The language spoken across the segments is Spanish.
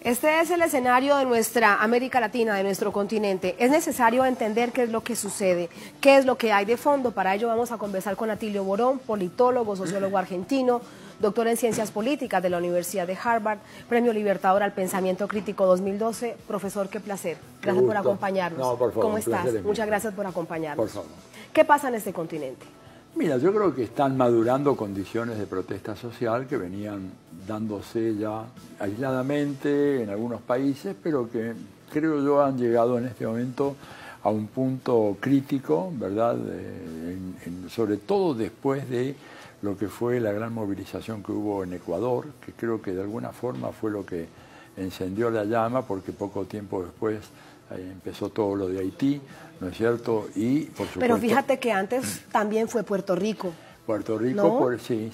Este es el escenario de nuestra América Latina, de nuestro continente. Es necesario entender qué es lo que sucede, qué es lo que hay de fondo. Para ello vamos a conversar con Atilio Borón, politólogo, sociólogo argentino, doctor en Ciencias Políticas de la Universidad de Harvard, Premio Libertador al Pensamiento Crítico 2012. Profesor, qué placer. Gracias por acompañarnos. No, por favor, ¿Cómo estás? Muchas gracias por acompañarnos. Por favor. ¿Qué pasa en este continente? Mira, yo creo que están madurando condiciones de protesta social que venían dándose ya aisladamente en algunos países, pero que creo yo han llegado en este momento a un punto crítico, ¿verdad? Sobre todo después de lo que fue la gran movilización que hubo en Ecuador, que creo que de alguna forma fue lo que encendió la llama, porque poco tiempo después empezó todo lo de Haití, ¿no es cierto? Y, por supuesto, pero fíjate que antes también fue Puerto Rico. Puerto Rico, ¿no? Sí,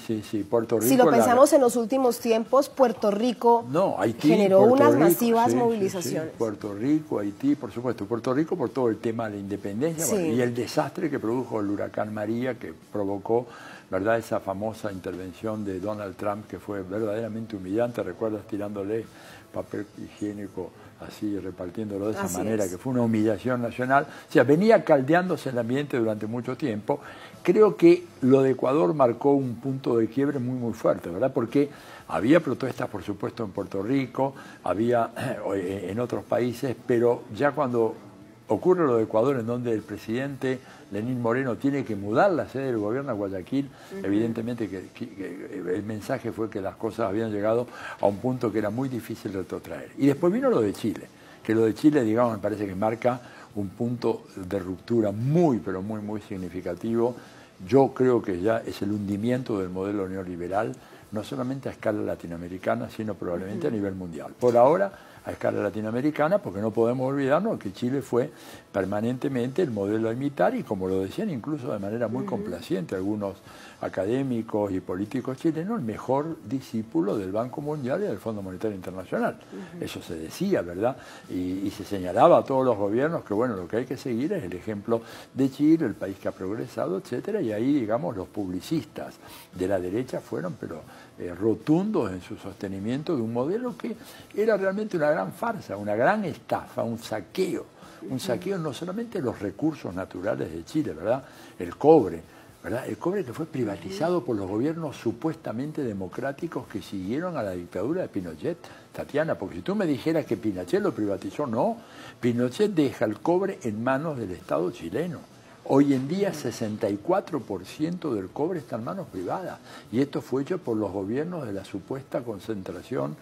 Puerto Rico. Si lo pensamos en los últimos tiempos, Puerto Rico Haití, generó Puerto unas Rico, masivas movilizaciones. Puerto Rico, Haití, por supuesto. Puerto Rico por todo el tema de la independencia y el desastre que produjo el huracán María, que provocó, ¿verdad?, esa famosa intervención de Donald Trump, que fue verdaderamente humillante. ¿Recuerdas? Tirándole papel higiénico así, repartiéndolo de esa manera, que fue una humillación nacional. O sea, venía caldeándose el ambiente durante mucho tiempo. Creo que lo de Ecuador marcó un punto de quiebre muy fuerte, ¿verdad? Porque había protestas, por supuesto, en Puerto Rico, había en otros países, pero ya cuando ocurre lo de Ecuador, en donde el presidente Lenín Moreno tiene que mudar la sede del gobierno a Guayaquil, evidentemente que el mensaje fue que las cosas habían llegado a un punto que era muy difícil retrotraer. Y después vino lo de Chile, que lo de Chile, digamos, me parece que marca un punto de ruptura pero muy significativo. Yo creo que ya es el hundimiento del modelo neoliberal, no solamente a escala latinoamericana, sino probablemente a nivel mundial. Por ahora, a escala latinoamericana, porque no podemos olvidarnos que Chile fue permanentemente el modelo a imitar y, como lo decían incluso de manera muy complaciente algunos académicos y políticos chilenos, el mejor discípulo del Banco Mundial y del Fondo Monetario Internacional. Eso se decía, ¿verdad? Y se señalaba a todos los gobiernos que, bueno, lo que hay que seguir es el ejemplo de Chile, el país que ha progresado, etcétera, y ahí, digamos, los publicistas de la derecha fueron, pero rotundos en su sostenimiento de un modelo que era realmente una gran farsa, una gran estafa, un saqueo no solamente de los recursos naturales de Chile, ¿verdad? El cobre, ¿verdad? El cobre que fue privatizado por los gobiernos supuestamente democráticos que siguieron a la dictadura de Pinochet, Tatiana, porque si tú me dijeras que Pinochet lo privatizó, no, Pinochet deja el cobre en manos del Estado chileno. Hoy en día 64% del cobre está en manos privadas y esto fue hecho por los gobiernos de la supuesta concertación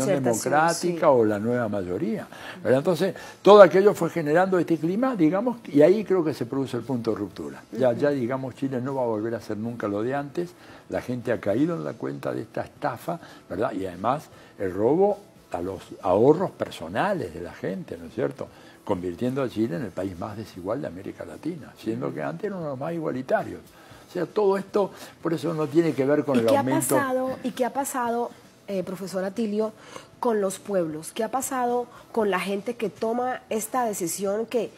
democrática o la nueva mayoría. ¿Verdad? Entonces, todo aquello fue generando este clima, digamos, y ahí creo que se produce el punto de ruptura. Ya, digamos, Chile no va a volver a ser nunca lo de antes, la gente ha caído en la cuenta de esta estafa, ¿verdad? Y además el robo a los ahorros personales de la gente, ¿no es cierto?, convirtiendo a Chile en el país más desigual de América Latina, siendo que antes era uno de los más igualitarios. O sea, todo esto, por eso no tiene que ver con el aumento. ¿Y qué ha pasado, profesor Atilio, con los pueblos? ¿Qué ha pasado con la gente que toma esta decisión que,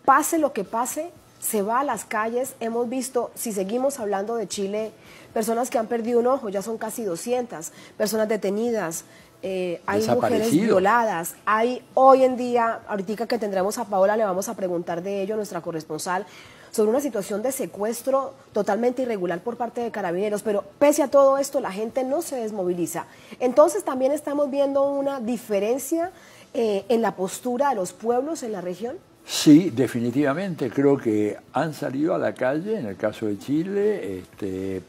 pase lo que pase, se va a las calles? Hemos visto, si seguimos hablando de Chile, personas que han perdido un ojo, ya son casi 200, personas detenidas, hay mujeres violadas, hay hoy en día, ahorita que tendremos a Paola, le vamos a preguntar de ello, nuestra corresponsal, sobre una situación de secuestro totalmente irregular por parte de carabineros, pero pese a todo esto la gente no se desmoviliza. Entonces también estamos viendo una diferencia en la postura de los pueblos en la región. Sí, definitivamente. Creo que han salido a la calle, en el caso de Chile,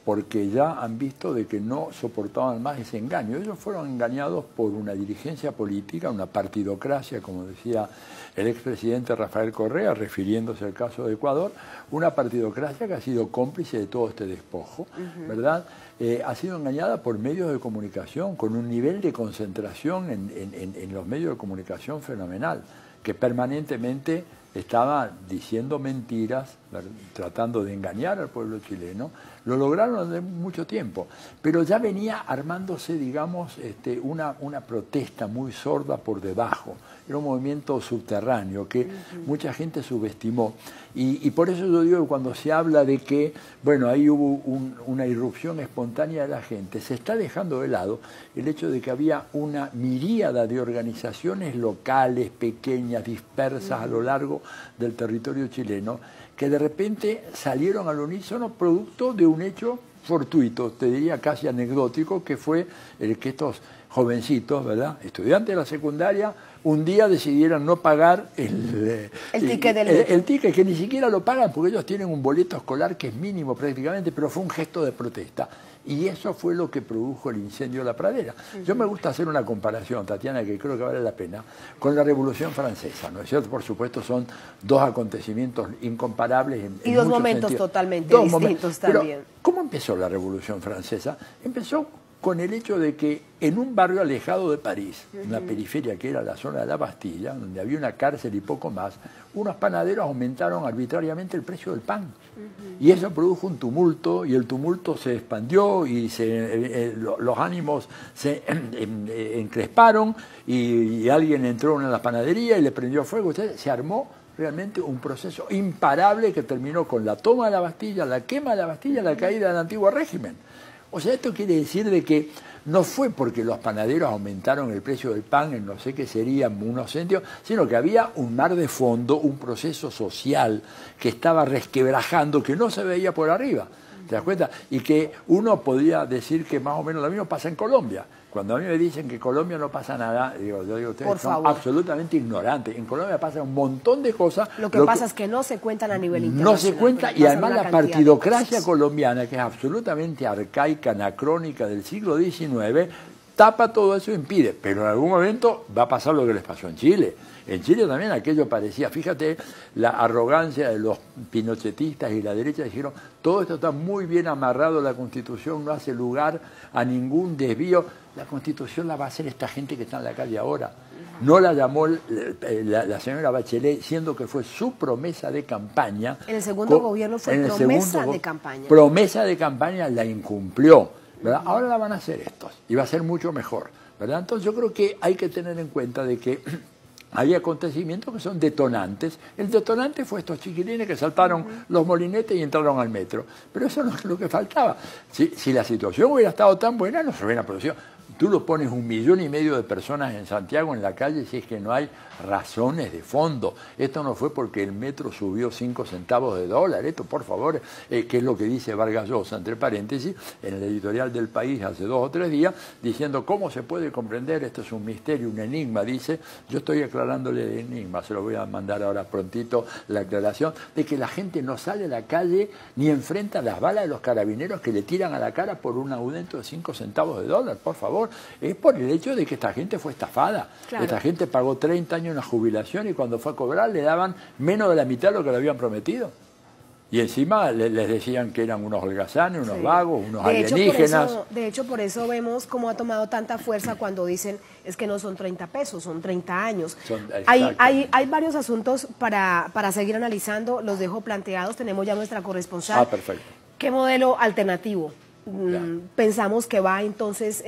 porque ya han visto de que no soportaban más ese engaño. Ellos fueron engañados por una dirigencia política, una partidocracia, como decía el expresidente Rafael Correa, refiriéndose al caso de Ecuador, una partidocracia que ha sido cómplice de todo este despojo, ¿verdad? Ha sido engañada por medios de comunicación, con un nivel de concentración en los medios de comunicación fenomenal, que permanentemente estaba diciendo mentiras, tratando de engañar al pueblo chileno. Lo lograron desde mucho tiempo, pero ya venía armándose, digamos, una protesta muy sorda por debajo. era un movimiento subterráneo que mucha gente subestimó. Y por eso yo digo que cuando se habla de que, bueno, ahí hubo una irrupción espontánea de la gente, se está dejando de lado el hecho de que había una miríada de organizaciones locales, pequeñas, dispersas a lo largo del territorio chileno, que de repente salieron al unísono producto de un hecho fortuito, te diría casi anecdótico, que fue el que estos jovencitos, ¿verdad?, estudiantes de la secundaria, un día decidieron no pagar el ticket el ticket, que ni siquiera lo pagan porque ellos tienen un boleto escolar que es mínimo prácticamente, pero fue un gesto de protesta. Y eso fue lo que produjo el incendio de la Pradera. Yo me gusta hacer una comparación, Tatiana, que creo que vale la pena, con la Revolución Francesa, ¿no es cierto? Por supuesto, son dos acontecimientos incomparables y dos momentos sentidos. totalmente distintos también. Pero, ¿cómo empezó la Revolución Francesa? Empezó con el hecho de que en un barrio alejado de París, en la periferia que era la zona de la Bastilla, donde había una cárcel y poco más, unos panaderos aumentaron arbitrariamente el precio del pan. Y eso produjo un tumulto, y el tumulto se expandió y los ánimos se encresparon, y alguien entró en la panadería y le prendió fuego. Se armó realmente un proceso imparable que terminó con la toma de la Bastilla, la quema de la Bastilla, la caída del antiguo régimen. O sea, esto quiere decir de que no fue porque los panaderos aumentaron el precio del pan en no sé qué serían unos céntimos, sino que había un mar de fondo, un proceso social que estaba resquebrajando, que no se veía por arriba, ¿te das cuenta? Y que uno podría decir que más o menos lo mismo pasa en Colombia. Cuando a mí me dicen que en Colombia no pasa nada, yo digo, ustedes son absolutamente ignorantes. En Colombia pasa un montón de cosas. Lo que pasa es que no se cuentan a nivel internacional. No se cuenta, y además la partidocracia colombiana, que es absolutamente arcaica, anacrónica del siglo XIX, tapa todo eso e impide. Pero en algún momento va a pasar lo que les pasó en Chile. En Chile también aquello parecía, fíjate, la arrogancia de los pinochetistas y la derecha dijeron, todo esto está muy bien amarrado a la Constitución, no hace lugar a ningún desvío. La Constitución la va a hacer esta gente que está en la calle ahora. No la llamó la señora Bachelet, siendo que fue su promesa de campaña. En el segundo gobierno fue promesa de campaña. Promesa de campaña, la incumplió, ¿verdad? Ahora la van a hacer estos, y va a ser mucho mejor, ¿verdad? Entonces yo creo que hay que tener en cuenta de que hay acontecimientos que son detonantes. El detonante fue estos chiquilines que saltaron los molinetes y entraron al metro. Pero eso no es lo que faltaba. Si la situación hubiera estado tan buena, no se hubiera producido. Tú lo pones 1,5 millones de personas en Santiago en la calle si es que no hay razones de fondo. Esto no fue porque el metro subió 5 centavos de dólar. Esto, por favor, que es lo que dice Vargas Llosa, entre paréntesis, en el editorial del País hace 2 o 3 días, diciendo cómo se puede comprender, esto es un misterio, un enigma, dice. Yo estoy aclarándole el enigma, se lo voy a mandar ahora prontito la aclaración, de que la gente no sale a la calle ni enfrenta las balas de los carabineros que le tiran a la cara por un aumento de 5 centavos de dólar, por favor. Es por el hecho de que esta gente fue estafada. Claro. Esta gente pagó 30 años una jubilación y cuando fue a cobrar le daban menos de la mitad de lo que le habían prometido. Y encima les decían que eran unos holgazanes, unos vagos, unos alienígenas. De hecho, por eso vemos cómo ha tomado tanta fuerza cuando dicen es que no son 30 pesos, son 30 años. Hay varios asuntos para seguir analizando, los dejo planteados, tenemos ya nuestra corresponsal. Perfecto. ¿Qué modelo alternativo pensamos que va entonces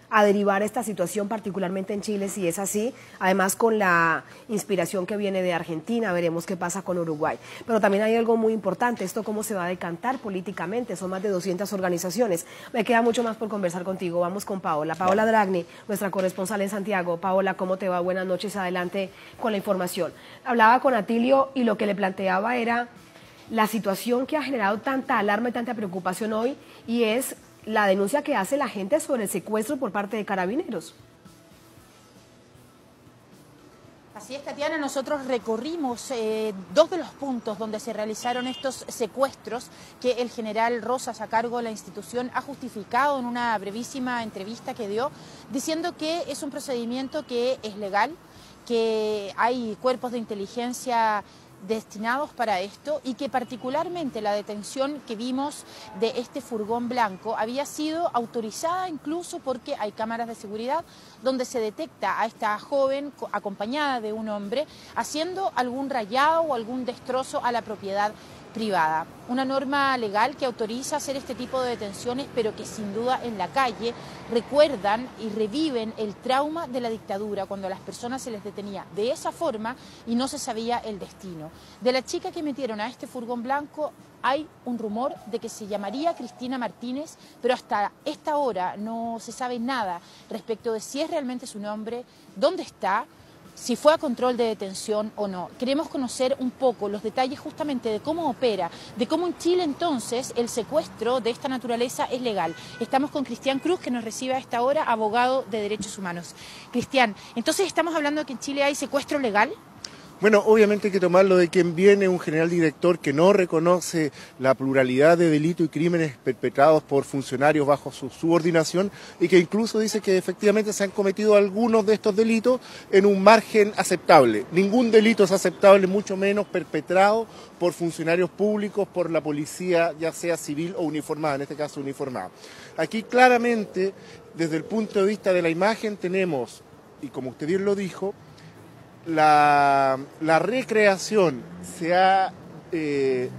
a derivar esta situación, particularmente en Chile, si es así? Además, con la inspiración que viene de Argentina, veremos qué pasa con Uruguay. Pero también hay algo muy importante, esto cómo se va a decantar políticamente, son más de 200 organizaciones. Me queda mucho más por conversar contigo, vamos con Paola. Paola Dragni, nuestra corresponsal en Santiago. Paola, ¿cómo te va? Buenas noches, adelante con la información. Hablaba con Atilio y lo que le planteaba era la situación que ha generado tanta alarma y tanta preocupación hoy, y es la denuncia que hace la gente sobre el secuestro por parte de Carabineros. Así es, Tatiana, nosotros recorrimos 2 de los puntos donde se realizaron estos secuestros que el general Rosas, a cargo de la institución, ha justificado en una brevísima entrevista que dio, diciendo que es un procedimiento que es legal, que hay cuerpos de inteligencia destinados para esto y que particularmente la detención que vimos de este furgón blanco había sido autorizada incluso porque hay cámaras de seguridad donde se detecta a esta joven acompañada de un hombre haciendo algún rayado o algún destrozo a la propiedad privada. Una norma legal que autoriza hacer este tipo de detenciones, pero que sin duda en la calle recuerdan y reviven el trauma de la dictadura, cuando a las personas se les detenía de esa forma y no se sabía el destino. De la chica que metieron a este furgón blanco hay un rumor de que se llamaría Cristina Martínez, pero hasta esta hora no se sabe nada respecto de si es realmente su nombre, dónde está, si fue a control de detención o no. Queremos conocer un poco los detalles justamente de cómo opera, de cómo en Chile entonces el secuestro de esta naturaleza es legal. Estamos con Cristian Cruz, que nos recibe a esta hora, abogado de derechos humanos. Cristian, entonces estamos hablando de que en Chile hay secuestro legal. Bueno, obviamente hay que tomarlo de quien viene un general director que no reconoce la pluralidad de delitos y crímenes perpetrados por funcionarios bajo su subordinación y que incluso dice que efectivamente se han cometido algunos de estos delitos en un margen aceptable. Ningún delito es aceptable, mucho menos perpetrado por funcionarios públicos, por la policía, ya sea civil o uniformada, en este caso uniformada. Aquí claramente, desde el punto de vista de la imagen, tenemos, y como usted bien lo dijo, la recreación se ha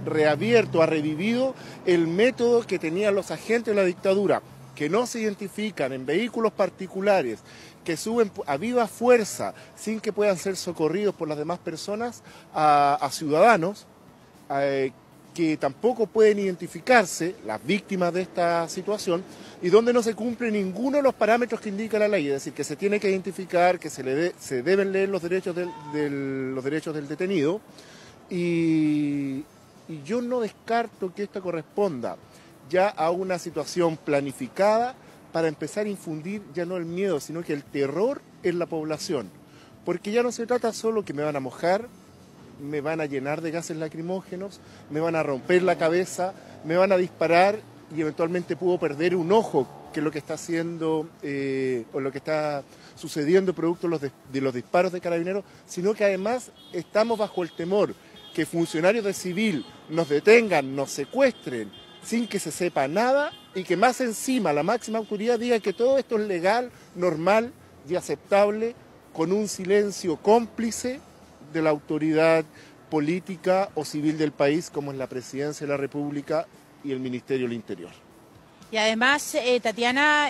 reabierto, ha revivido el método que tenían los agentes de la dictadura, que no se identifican en vehículos particulares, que suben a viva fuerza sin que puedan ser socorridos por las demás personas a ciudadanos que tampoco pueden identificarse, las víctimas de esta situación, y donde no se cumple ninguno de los parámetros que indica la ley, es decir, que se tiene que identificar, que se deben leer los derechos del detenido, y yo no descarto que esto corresponda ya a una situación planificada para empezar a infundir ya no el miedo, sino que el terror en la población, porque ya no se trata solo que me van a mojar, me van a llenar de gases lacrimógenos, me van a romper la cabeza, me van a disparar y eventualmente puedo perder un ojo, que es lo que está haciendo o lo que está sucediendo producto de los disparos de Carabineros, sino que además estamos bajo el temor que funcionarios de civil nos detengan, nos secuestren sin que se sepa nada y que más encima la máxima autoridad diga que todo esto es legal, normal y aceptable, con un silencio cómplice de la autoridad política o civil del país, como es la Presidencia de la República y el Ministerio del Interior. Y además, Tatiana,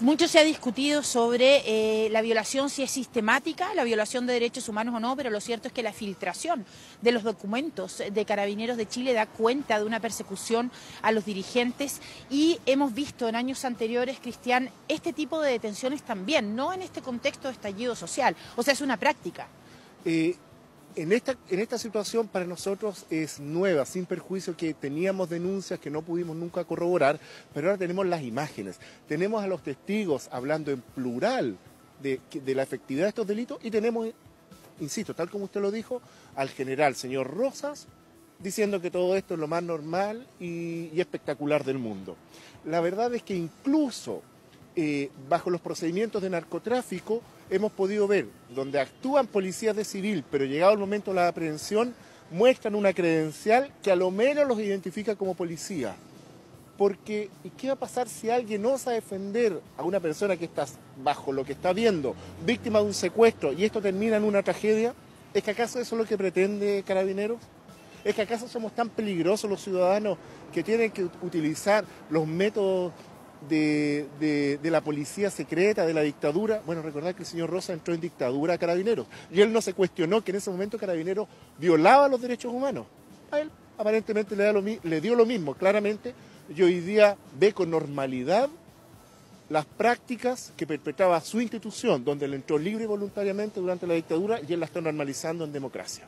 mucho se ha discutido sobre la violación, si es sistemática, la violación de derechos humanos o no, pero lo cierto es que la filtración de los documentos de Carabineros de Chile da cuenta de una persecución a los dirigentes y hemos visto en años anteriores, Cristian, este tipo de detenciones también, no en este contexto de estallido social, o sea, es una práctica. En esta situación para nosotros es nueva, sin perjuicio que teníamos denuncias que no pudimos nunca corroborar, pero ahora tenemos las imágenes, tenemos a los testigos hablando en plural de la efectividad de estos delitos y tenemos, insisto, tal como usted lo dijo, al general señor Rosas diciendo que todo esto es lo más normal y espectacular del mundo. La verdad es que incluso bajo los procedimientos de narcotráfico hemos podido ver donde actúan policías de civil, pero llegado el momento de la aprehensión, muestran una credencial que a lo menos los identifica como policía. Porque, ¿y qué va a pasar si alguien osa defender a una persona que está bajo lo que está viendo, víctima de un secuestro, y esto termina en una tragedia? ¿Es que acaso eso es lo que pretende Carabineros? ¿Es que acaso somos tan peligrosos los ciudadanos que tienen que utilizar los métodos de la policía secreta, de la dictadura? Bueno, recordad que el señor Rosa entró en dictadura a Carabineros y él no se cuestionó que en ese momento Carabineros violaba los derechos humanos. A él aparentemente le dio lo mismo, claramente, y hoy día ve con normalidad las prácticas que perpetraba su institución, donde él entró libre y voluntariamente durante la dictadura y él la está normalizando en democracia.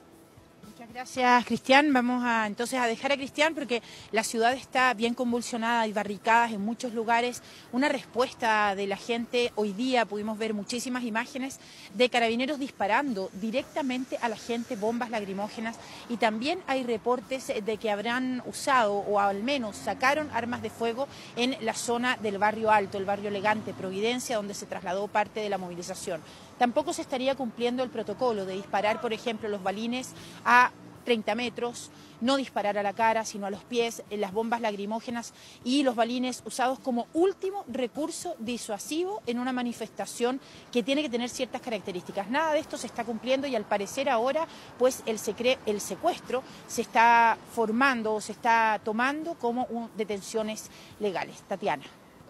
Gracias, Cristian. Vamos entonces a dejar a Cristian porque la ciudad está bien convulsionada, hay barricadas en muchos lugares. Una respuesta de la gente, hoy día pudimos ver muchísimas imágenes de Carabineros disparando directamente a la gente, bombas lacrimógenas, y también hay reportes de que habrán usado o al menos sacaron armas de fuego en la zona del barrio Alto, el barrio Elegante, Providencia, donde se trasladó parte de la movilización. Tampoco se estaría cumpliendo el protocolo de disparar, por ejemplo, los balines a 30 metros, no disparar a la cara, sino a los pies, las bombas lacrimógenas y los balines usados como último recurso disuasivo en una manifestación que tiene que tener ciertas características. Nada de esto se está cumpliendo y al parecer ahora pues el secuestro se está formando o se está tomando como detenciones legales. Tatiana.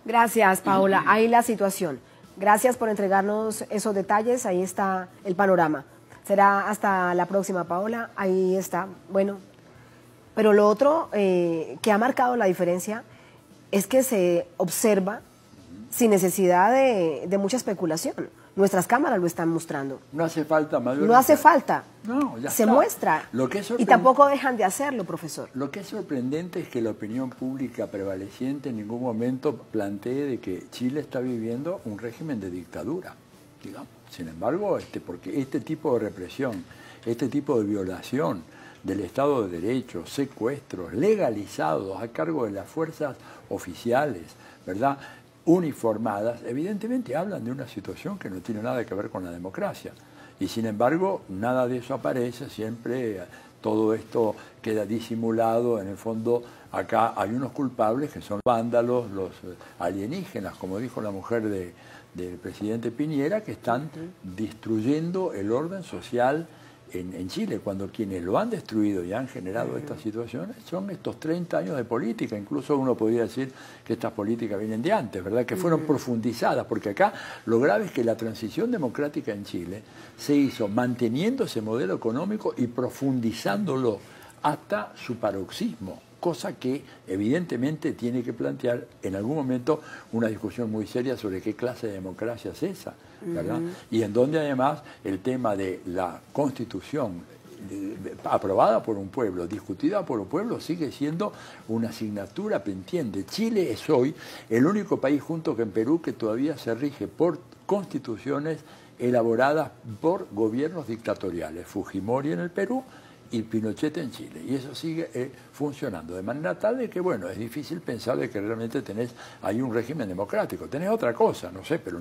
Gracias, Paola. Ahí la situación. Gracias por entregarnos esos detalles. Ahí está el panorama. Será hasta la próxima, Paola. Ahí está. Bueno, pero lo otro que ha marcado la diferencia es que se observa sin necesidad de mucha especulación. Nuestras cámaras lo están mostrando. No hace falta mayor. No hace falta. No, ya se está. Muestra. Y tampoco dejan de hacerlo, profesor. Lo que es sorprendente es que la opinión pública prevaleciente en ningún momento plantee de que Chile está viviendo un régimen de dictadura, digamos. Sin embargo, porque este tipo de represión, este tipo de violación del Estado de Derecho, secuestros legalizados a cargo de las fuerzas oficiales, ¿verdad?, uniformadas, evidentemente hablan de una situación que no tiene nada que ver con la democracia. Y sin embargo, nada de eso aparece, siempre todo esto queda disimulado. En el fondo, acá hay unos culpables que son vándalos, los alienígenas, como dijo la mujer del presidente Piñera, que están destruyendo el orden social en Chile, cuando quienes lo han destruido y han generado estas situaciones son estos 30 años de política. Incluso uno podría decir que estas políticas vienen de antes, ¿verdad?, que fueron profundizadas, porque acá lo grave es que la transición democrática en Chile se hizo manteniendo ese modelo económico y profundizándolo hasta su paroxismo, cosa que evidentemente tiene que plantear en algún momento una discusión muy seria sobre qué clase de democracia es esa, ¿verdad? Y en donde además el tema de la Constitución aprobada por un pueblo, discutida por un pueblo, sigue siendo una asignatura pendiente. Chile es hoy el único país junto con Perú que todavía se rige por constituciones elaboradas por gobiernos dictatoriales, Fujimori en el Perú y Pinochet en Chile, y eso sigue funcionando, de manera tal de que, bueno, es difícil pensar de que realmente hay un régimen democrático. Tenés otra cosa, no sé, pero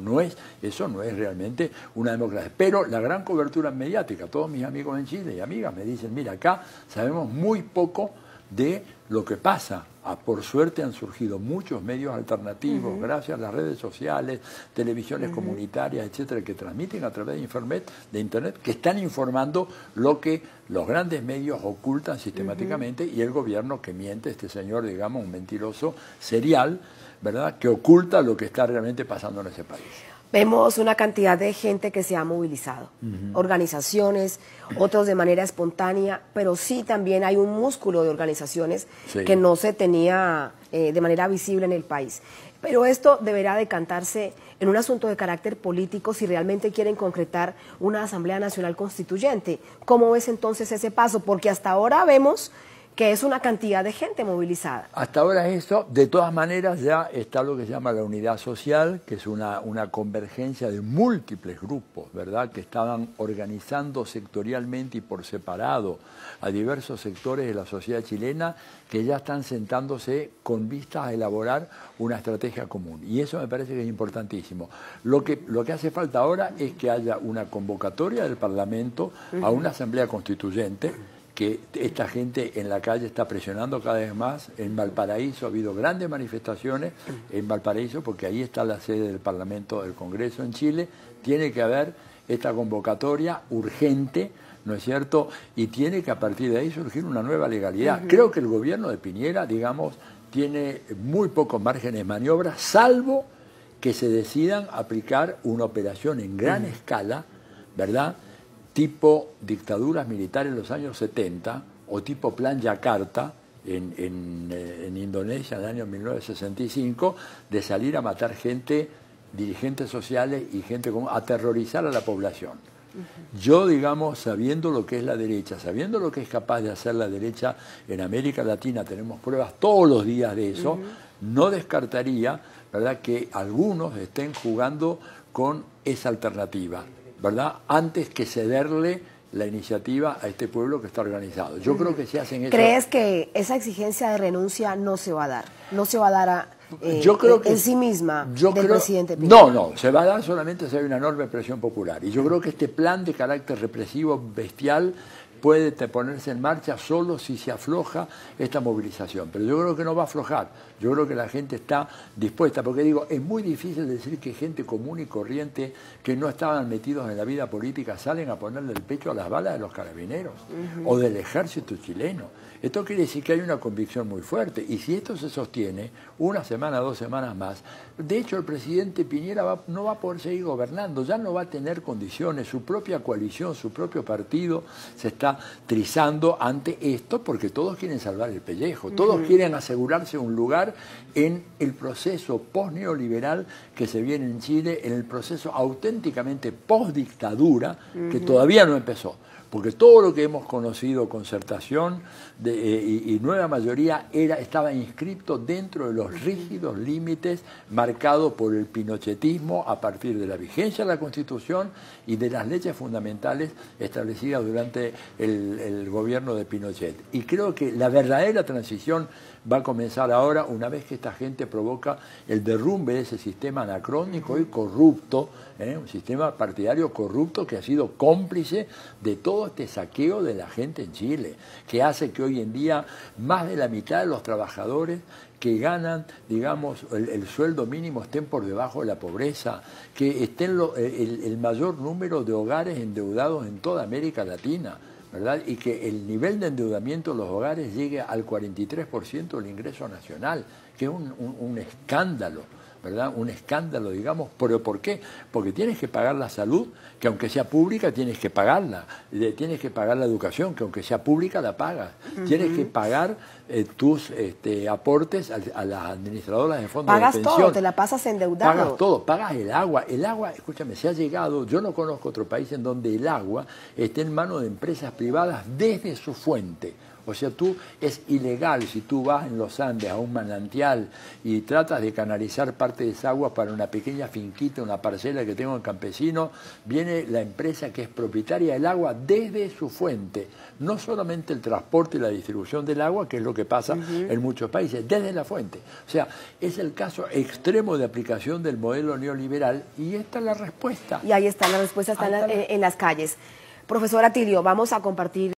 eso no es realmente una democracia. Pero la gran cobertura mediática, todos mis amigos en Chile y amigas me dicen, mira, acá sabemos muy poco de lo que pasa. Por suerte han surgido muchos medios alternativos, gracias a las redes sociales, televisiones comunitarias, etcétera, que transmiten a través de internet, que están informando lo que los grandes medios ocultan sistemáticamente y el gobierno que miente, este señor, digamos, un mentiroso serial, ¿verdad?, que oculta lo que está realmente pasando en ese país. Vemos una cantidad de gente que se ha movilizado, organizaciones, otros de manera espontánea, pero sí también hay un músculo de organizaciones que no se tenía de manera visible en el país. Pero esto deberá decantarse en un asunto de carácter político si realmente quieren concretar una Asamblea Nacional Constituyente. ¿Cómo ves entonces ese paso? Porque hasta ahora vemos que es una cantidad de gente movilizada. Hasta ahora eso, de todas maneras ya está lo que se llama la unidad social, que es una convergencia de múltiples grupos, ¿verdad?, que estaban organizando sectorialmente y por separado a diversos sectores de la sociedad chilena, que ya están sentándose con vistas a elaborar una estrategia común. Y eso me parece que es importantísimo. Lo que hace falta ahora es que haya una convocatoria del Parlamento a una asamblea constituyente, que esta gente en la calle está presionando cada vez más. En Valparaíso ha habido grandes manifestaciones, en Valparaíso, porque ahí está la sede del Parlamento del Congreso en Chile. Tiene que haber esta convocatoria urgente, ¿no es cierto?, y tiene que a partir de ahí surgir una nueva legalidad. Creo que el gobierno de Piñera, digamos, tiene muy pocos márgenes de maniobra, salvo que se decidan aplicar una operación en gran escala, ¿verdad?, tipo dictaduras militares en los años 70 o tipo Plan Yakarta en Indonesia en el año 1965, de salir a matar gente, dirigentes sociales y gente común, a aterrorizar a la población. Yo, digamos, sabiendo lo que es la derecha, sabiendo lo que es capaz de hacer la derecha en América Latina, tenemos pruebas todos los días de eso, no descartaría, ¿verdad?, que algunos estén jugando con esa alternativa, ¿verdad?, antes que cederle la iniciativa a este pueblo que está organizado. Yo creo que se hacen eso. ¿Crees que esa exigencia de renuncia no se va a dar? ¿No se va a dar yo creo que, en sí misma del presidente Piñera? No, se va a dar solamente si hay una enorme presión popular. Y yo creo que este plan de carácter represivo bestial puede ponerse en marcha solo si se afloja esta movilización. Pero yo creo que no va a aflojar. Yo creo que la gente está dispuesta, porque digo, es muy difícil decir que gente común y corriente que no estaban metidos en la vida política salen a ponerle el pecho a las balas de los carabineros o del ejército chileno. Esto quiere decir que hay una convicción muy fuerte, y si esto se sostiene una semana, 2 semanas más, de hecho el presidente Piñera no va a poder seguir gobernando, ya no va a tener condiciones, su propia coalición, su propio partido se está trizando ante esto porque todos quieren salvar el pellejo, todos quieren asegurarse un lugar en el proceso post-neoliberal que se viene en Chile, en el proceso auténticamente post-dictadura que todavía no empezó. Porque todo lo que hemos conocido, concertación y nueva mayoría, estaba inscrito dentro de los rígidos límites marcados por el pinochetismo a partir de la vigencia de la Constitución y de las leyes fundamentales establecidas durante el gobierno de Pinochet. Y creo que la verdadera transición va a comenzar ahora, una vez que esta gente provoca el derrumbe de ese sistema anacrónico y corrupto, un sistema partidario corrupto que ha sido cómplice de todo este saqueo de la gente en Chile, que hace que hoy en día más de la mitad de los trabajadores que ganan, digamos, el sueldo mínimo estén por debajo de la pobreza, que estén el mayor número de hogares endeudados en toda América Latina, ¿verdad? Y que el nivel de endeudamiento de los hogares llegue al 43% del ingreso nacional, que es un escándalo, ¿verdad? Un escándalo, digamos. ¿Pero por qué? Porque tienes que pagar la salud, que aunque sea pública tienes que pagarla. Tienes que pagar la educación, que aunque sea pública la pagas. Tienes que pagar tus aportes a las administradoras de fondos de pensión. Pagas todo, te la pasas endeudado. Pagas todo, pagas el agua. El agua, escúchame, se ha llegado, yo no conozco otro país en donde el agua esté en manos de empresas privadas desde su fuente. O sea, es ilegal si tú vas en los Andes a un manantial y tratas de canalizar parte de esa agua para una pequeña finquita, una parcela que tengo en campesino, viene la empresa que es propietaria del agua desde su fuente. No solamente el transporte y la distribución del agua, que es lo que pasa en muchos países, desde la fuente. O sea, es el caso extremo de aplicación del modelo neoliberal y esta es la respuesta. Y ahí está la respuesta, está en las calles. Profesor Atilio, vamos a compartir